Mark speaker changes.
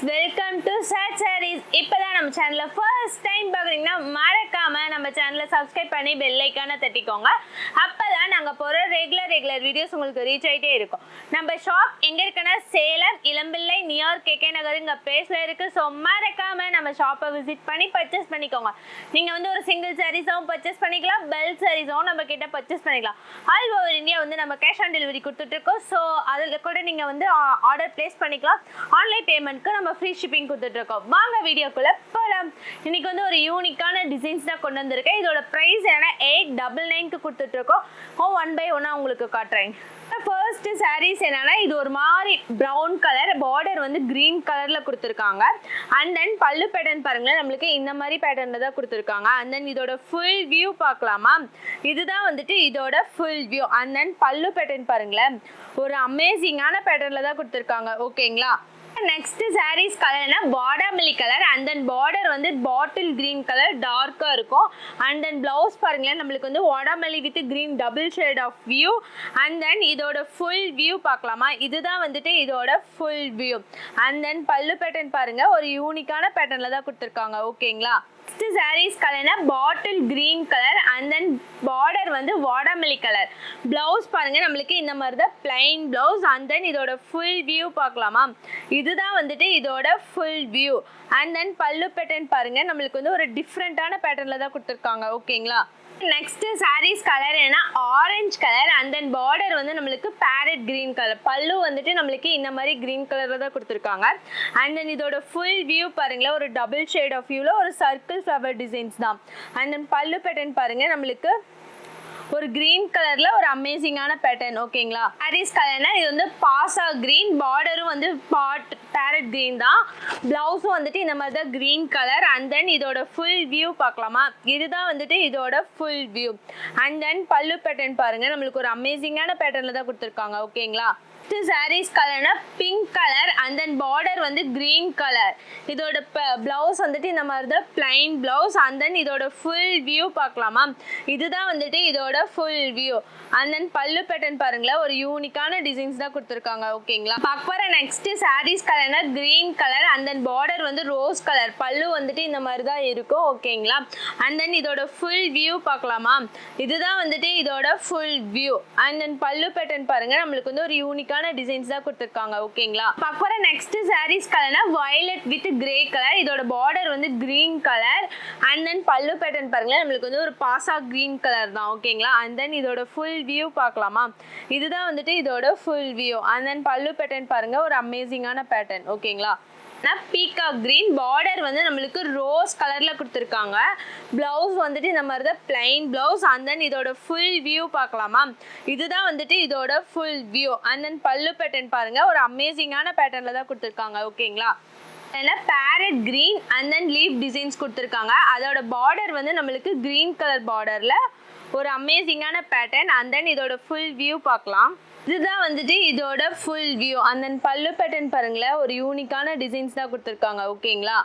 Speaker 1: Welcome to Sad Sarees. இப்போதான் நம்ம சேனலில் ஃபர்ஸ்ட் டைம் பார்க்குறீங்கன்னா மறக்காமல் நம்ம சேனலை சப்ஸ்கிரைப் பண்ணி பெல் ஐக்கானை தட்டிக்கோங்க. அப்போ தான் நாங்கள் போகிற ரெகுலர் வீடியோஸ் உங்களுக்கு ரீச் ஆகிட்டே இருக்கும். நம்ம ஷாப் எங்கே இருக்குன்னா சேலம் இளம்பிள்ளை நியர் கேகே நகர் இங்கே பிளேஸில் இருக்குது. ஸோ மறக்காமல் நம்ம ஷாப்பை விசிட் பண்ணி பர்ச்சேஸ் பண்ணிக்கோங்க. நீங்கள் வந்து ஒரு சிங்கிள் சாரீஸாகவும் பர்ச்சேஸ் பண்ணிக்கலாம், பெல்ட் சாரீஸாகவும் நம்ம கிட்ட பர்ச்சேஸ் பண்ணிக்கலாம். ஆல் ஓவர் இந்தியா வந்து நம்ம கேஷ் ஆன் டெலிவரி கொடுத்துட்ருக்கோம். ஸோ அதில் கூட நீங்கள் வந்து ஆர்டர் ப்ளேஸ் பண்ணிக்கலாம். ஆன்லைன் பேமெண்ட்க்கு நம்ம ஃப்ரீ ஷிப்பிங் கொடுத்துட்ருக்கோம். வாங்க வீடியோக்குள்ளே போகலாம். இன்றைக்கி வந்து ஒரு யூனிக்கான டிசைன்ஸ் தான் கொண்டு வந்திருக்கேன். இதோட ப்ரைஸ் என்னன்னா 899க்கு கொடுத்துட்ருக்கோம். ஒன் பை ஒன்னாக உங்களுக்கு காட்டுறேன். ஃபர்ஸ்ட் சாரீஸ் என்னன்னா இது ஒரு மாதிரி ப்ரௌன் கலர், பார்டர் வந்து கிரீன் கலரில் கொடுத்துருக்காங்க. அண்ட் தென் பல்லு பேட்டர்ன் பாருங்களேன், நம்மளுக்கு இந்த மாதிரி பேட்டர்னில் தான் கொடுத்துருக்காங்க. அண்ட் தென் இதோட ஃபுல் வியூ பார்க்கலாமா? இதுதான் வந்துட்டு இதோட ஃபுல் வியூ. அண்ட் தென் பல்லு பேட்டர்ன் பாருங்களேன், ஒரு அமேசிங்கான பேட்டர்னில் தான் கொடுத்துருக்காங்க. ஓகேங்களா? நெக்ஸ்ட் சாரீஸ் கலர்னா பாடாமல்லி கலர். அண்ட் தென் பார்டர் வந்து பாட்டில் கிரீன் கலர் டார்க்காக இருக்கும். அண்ட் தென் பிளவுஸ் பாருங்களேன், நம்மளுக்கு வந்து வாடாமல்லி with green double shade of view. And then இதோட ஃபுல் வியூ பார்க்கலாமா? இதுதான் வந்துட்டு இதோட ஃபுல் வியூ. அண்ட் தென் பல்லு பேட்டர்ன் பாருங்க, ஒரு யூனிக்கான பேட்டர்னில் தான் கொடுத்துருக்காங்க. ஓகேங்களா? நெக்ஸ்ட் சாரீஸ் கலர்னா bottle green colour. And then border வந்து வாடாமல்லி கலர். பிளவுஸ் பாருங்க, நம்மளுக்கு இந்த மாதிரி தான் பிளைன் பிளவுஸ். அண்ட் தென் இதோட ஃபுல் வியூ பார்க்கலாமா? இதுதான் வந்துட்டு இதோட ஃபுல் வியூ. அண்ட் தென் பல்லு பேட்டர்ன் பாருங்க, நம்மளுக்கு வந்து ஒரு டிஃப்ரெண்ட்டான பேட்டர்னில் தான் கொடுத்துருக்காங்க. ஓகேங்களா? நெக்ஸ்ட் சாரீஸ் கலர் என்ன orange colour. And then border வந்து நம்மளுக்கு பேரட் கிரீன் கலர். பல்லு வந்துட்டு நம்மளுக்கு இந்த மாதிரி கிரீன் கலரில் தான் கொடுத்துருக்காங்க. அண்ட் தென் இதோட ஃபுல் வியூ பாருங்களேன், ஒரு டபுள் ஷேட் ஆஃப் வியூவில் ஒரு சர்க்கிள் ஃப்ளவர் டிசைன்ஸ் தான். அண்ட் தென் பல்லு பேட்டர்ன் பாருங்க, நம்மளுக்கு ஒரு கிரீன் கலர்ல ஒரு அமேசிங்கான பேட்டர்ன். ஓகேங்களா? சாரீஸ் கலர்னா இது வந்து பாசா கிரீன், பார்டரும் வந்து பேரட் கிரீன் தான். பிளவுஸும் வந்துட்டு இந்த மாதிரி தான் கிரீன் கலர். அண்ட் தென் இதோட ஃபுல் வியூ பார்க்கலாமா? இதுதான் வந்துட்டு இதோட ஃபுல் வியூ. அண்ட் தென் பல்லு பேட்டர்ன் பாருங்க, நம்மளுக்கு ஒரு அமேசிங்கான பேட்டர்ன்ல தான் கொடுத்துருக்காங்க. ஓகேங்களா? சாரீஸ் கலர்னா pink colour. And then border வந்து கிரீன் கலர். இதோட பிளவுஸ் வந்துட்டு இந்த மாதிரி தான் பிளைன் பிளவுஸ். அண்ட் தென் இதோட ஃபுல் வியூ பார்க்கலாமா? இதுதான் வந்துட்டு இதோட ஃபுல் வியூ. அண்ட் தென் பல்லு பேட்டர்ன் பாருங்களேன், ஒரு யூனிக்கான டிசைன்ஸ் தான் கொடுத்துருக்காங்க. ஓகேங்களா? பார்க்குற நெக்ஸ்ட் சாரீஸ் கலர்னா green colour. And then border வந்து ரோஸ் கலர். பல்லு வந்துட்டு இந்த மாதிரி தான் இருக்கும். ஓகேங்களா? அண்ட் தென் இதோட ஃபுல் வியூ பார்க்கலாமா? இதுதான் வந்துட்டு இதோட ஃபுல் வியூ. அண்ட் தென் பல்லு பேட்டர்ன் பாருங்க, நம்மளுக்கு வந்து ஒரு யூனிக்கான டிசைன்ஸ் தான் கொடுத்துருக்காங்க. ஓகேங்களா? பார்க்குற நெக்ஸ்ட் சாரீஸ் கலர்னா வயலட் வித் கிரே கலர். இதோட பார்டர் வந்து கிரீன் கலர். அண்ட் தென் பல்லு பேட்டர்ன் பாருங்களேன், நம்மளுக்கு வந்து ஒரு பாசா கிரீன் கலர் தான். ஓகேங்களா? அண்ட் தென் இதோட ஃபுல் வியூ பார்க்கலாமா? இதுதான் வந்துட்டு இதோட ஃபுல் வியூ. அண்ட் தென் பல்லு பேட்டர்ன் பாருங்க, ஒரு அமேசிங்கான பேட்டர்ன். ஓகேங்களா? பீகாக் கிரீன், பார்டர் வந்து நம்மளுக்கு ரோஸ் கலர்ல கொடுத்துருக்காங்க. பிளவுஸ் வந்துட்டு இந்த மாதிரி தான் பிளைன் பிளவுஸ். அண்ட் தென் இதோட ஃபுல் வியூ பார்க்கலாமா? இதுதான் வந்துட்டு இதோட ஃபுல் வியூ. அண்ட் தென் பல்லு பேட்டர்ன் பாருங்க, ஒரு அமேசிங்கான பேட்டர்ன்ல தான் கொடுத்துருக்காங்க. ஓகேங்களா? Farad green and then leaf designs கொடுத்துருக்காங்க. அதோட பார்டர் வந்து நம்மளுக்கு கிரீன் கலர் பார்டர்ல ஒரு அமேசிங்கான பேட்டர்ன். அண்ட் தென் இதோட ஃபுல் வியூ பார்க்கலாம். இதுதான் வந்துட்டு இதோட ஃபுல் வியூ. அண்ட் தென் பல்லு பேட்டர்ன் பாருங்களேன், ஒரு யூனிக்கான டிசைன்ஸ் தான் கொடுத்துருக்காங்க. ஓகேங்களா?